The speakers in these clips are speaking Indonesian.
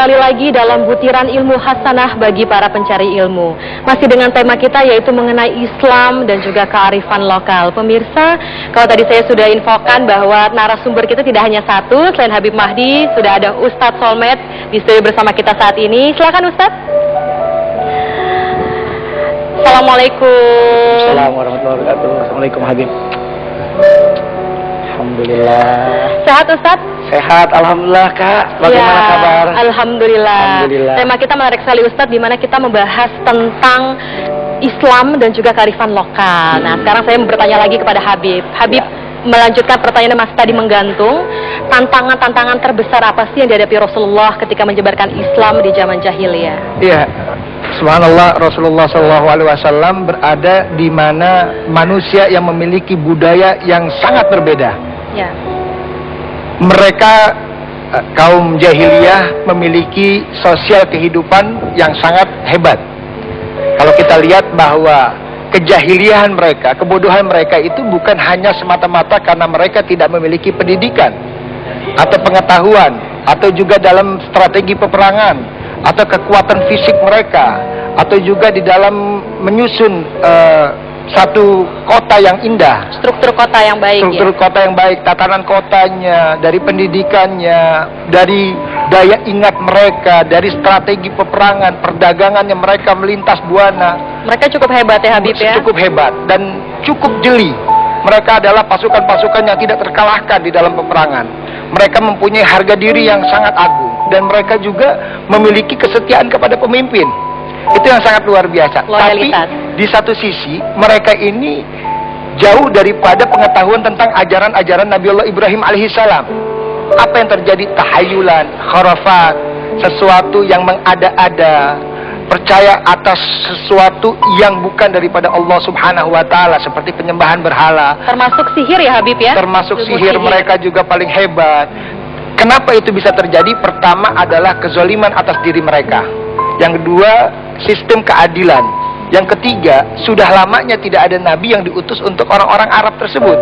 kembali lagi dalam butiran ilmu hasanah bagi para pencari ilmu. Masih dengan tema kita yaitu mengenai Islam dan juga kearifan lokal. Pemirsa, kalau tadi saya sudah infokan bahwa narasumber kita tidak hanya satu, selain Habib Mahdi, sudah ada Ustadz Solmed di studio bersama kita saat ini. Silakan Ustadz. Assalamualaikum. Assalamualaikum warahmatullahi wabarakatuh. Assalamualaikum Habib. Alhamdulillah. Sehat Ustadz? Sehat, alhamdulillah Kak. Bagaimana kabar? Alhamdulillah. Alhamdulillah. Tema kita menarik sekali Ustadz, di mana kita membahas tentang Islam dan juga kearifan lokal. Nah, sekarang saya bertanya lagi kepada Habib. Habib, melanjutkan pertanyaan Mas tadi menggantung, tantangan-tantangan terbesar apa sih yang dihadapi Rasulullah ketika menyebarkan Islam di zaman jahiliyah? Iya, subhanallah, Rasulullah SAW berada di mana manusia yang memiliki budaya yang sangat berbeda. Ya. Mereka kaum jahiliyah memiliki sosial kehidupan yang sangat hebat. Kalau kita lihat bahwa kejahiliahan mereka, kebodohan mereka itu bukan hanya semata-mata karena mereka tidak memiliki pendidikan atau pengetahuan atau juga dalam strategi peperangan atau kekuatan fisik mereka atau juga di dalam menyusun satu kota yang indah, Struktur kota yang baik. struktur kota yang baik, tatanan kotanya, dari pendidikannya, dari daya ingat mereka, dari strategi peperangan, perdagangannya, mereka melintas buana. Mereka cukup hebat ya Habib ya? Cukup hebat dan cukup jeli. Mereka adalah pasukan-pasukan yang tidak terkalahkan di dalam peperangan. Mereka mempunyai harga diri yang sangat agung dan mereka juga memiliki kesetiaan kepada pemimpin. Itu yang sangat luar biasa. Loyalitas. Tapi di satu sisi mereka ini jauh daripada pengetahuan tentang ajaran-ajaran Nabiullah Ibrahim alaihissalam. Apa yang terjadi? Tahayulan, khurafat, sesuatu yang mengada-ada, percaya atas sesuatu yang bukan daripada Allah Subhanahu wa taala, seperti penyembahan berhala. Termasuk sihir ya Habib ya? Termasuk sihir mereka juga paling hebat. Kenapa itu bisa terjadi? Pertama adalah kezaliman atas diri mereka. Yang kedua, sistem keadilan. Yang ketiga, sudah lamanya tidak ada nabi yang diutus untuk orang-orang Arab tersebut.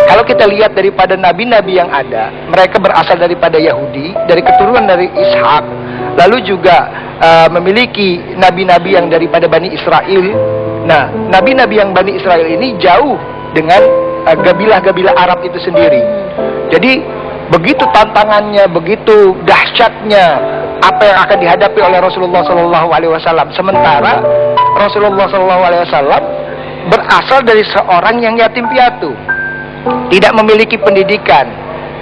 Kalau kita lihat daripada nabi-nabi yang ada, mereka berasal daripada Yahudi, dari keturunan dari Ishak, lalu juga memiliki nabi-nabi yang daripada Bani Israel. Nah, nabi-nabi yang Bani Israel ini jauh dengan gabilah-gabilah Arab itu sendiri. Jadi begitu tantangannya, begitu dahsyatnya apa yang akan dihadapi oleh Rasulullah SAW. Sementara Rasulullah SAW berasal dari seorang yang yatim piatu, tidak memiliki pendidikan.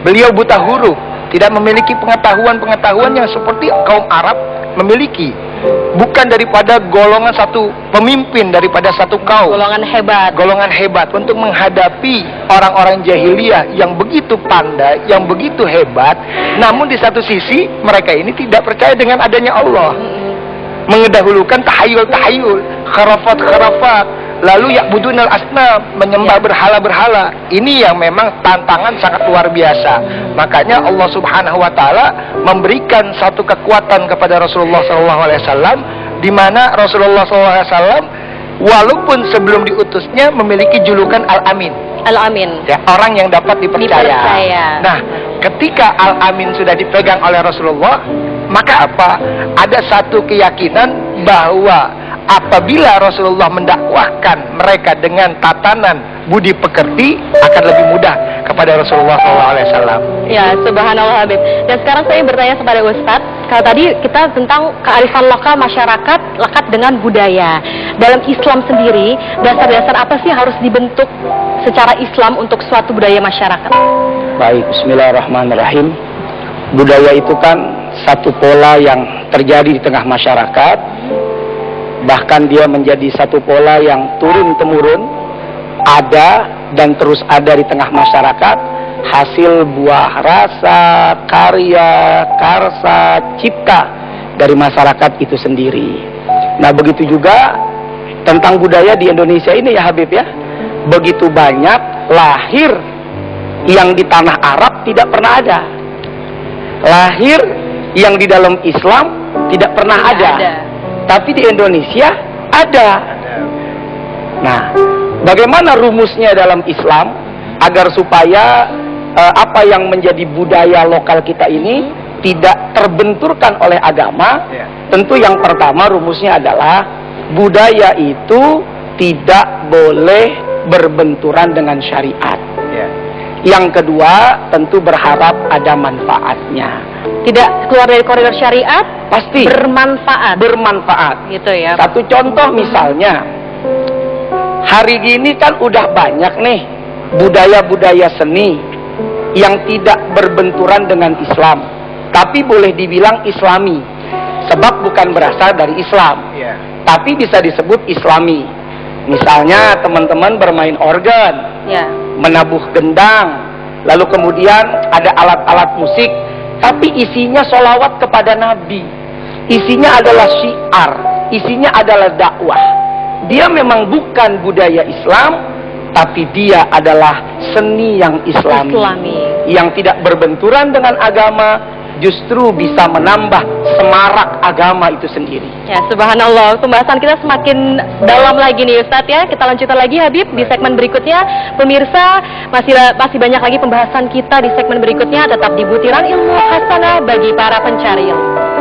Beliau buta huruf, tidak memiliki pengetahuan-pengetahuan yang seperti kaum Arab memiliki. Bukan daripada golongan satu pemimpin daripada satu kaum. Golongan hebat untuk menghadapi orang-orang jahiliyah yang begitu pandai, yang begitu hebat. Namun di satu sisi mereka ini tidak percaya dengan adanya Allah. Mengedahulukan tahayul-tahayul, kharafat-kharafat, lalu ya'budunal asnam, menyembah berhala-berhala. Ini yang memang tantangan sangat luar biasa. Makanya Allah Subhanahu wa taala memberikan satu kekuatan kepada Rasulullah SAW, di mana Rasulullah SAW walaupun sebelum diutusnya memiliki julukan Al-Amin. Al-Amin. Ya, orang yang dapat dipercaya. Nah, ketika Al-Amin sudah dipegang oleh Rasulullah, maka apa? Ada satu keyakinan bahwa apabila Rasulullah mendakwahkan mereka dengan tatanan budi pekerti, akan lebih mudah kepada Rasulullah SAW. Ya, subhanallah Habib. Dan sekarang saya bertanya kepada Ustadz, kalau tadi kita tentang kearifan lokal masyarakat lekat dengan budaya. Dalam Islam sendiri, dasar-dasar apa sih harus dibentuk secara Islam untuk suatu budaya masyarakat? Baik, bismillahirrahmanirrahim. Budaya itu kan satu pola yang terjadi di tengah masyarakat. Bahkan dia menjadi satu pola yang turun-temurun, ada dan terus ada di tengah masyarakat, hasil buah rasa, karya, karsa, cipta dari masyarakat itu sendiri. Nah, begitu juga tentang budaya di Indonesia ini ya Habib ya. Begitu banyak lahir yang di tanah Arab tidak pernah ada. Lahir yang di dalam Islam tidak pernah ada. Tapi di Indonesia ada. Nah, bagaimana rumusnya dalam Islam agar supaya apa yang menjadi budaya lokal kita ini tidak terbenturkan oleh agama, tentu yang pertama rumusnya adalah budaya itu tidak boleh berbenturan dengan syariat. Yang kedua, tentu berharap ada manfaatnya. Tidak keluar dari koridor syariat, Pasti bermanfaat. bermanfaat. Gitu ya. Satu contoh misalnya, hari ini kan udah banyak nih budaya-budaya seni yang tidak berbenturan dengan Islam, tapi boleh dibilang Islami, sebab bukan berasal dari Islam, tapi bisa disebut Islami. Misalnya teman-teman bermain organ, Ya. menabuh gendang, lalu kemudian ada alat-alat musik, tapi isinya sholawat kepada Nabi, isinya adalah syiar, isinya adalah dakwah. Dia memang bukan budaya Islam, tapi dia adalah seni yang Islami. Yang tidak berbenturan dengan agama, justru bisa menambah semarak agama itu sendiri. Ya, subhanallah. Pembahasan kita semakin dalam lagi nih Ustadz ya. Kita lanjutkan lagi Habib di segmen berikutnya. Pemirsa, masih banyak lagi pembahasan kita di segmen berikutnya. Tetap di Butiran Ilmu Hasanah bagi para pencari ilmu.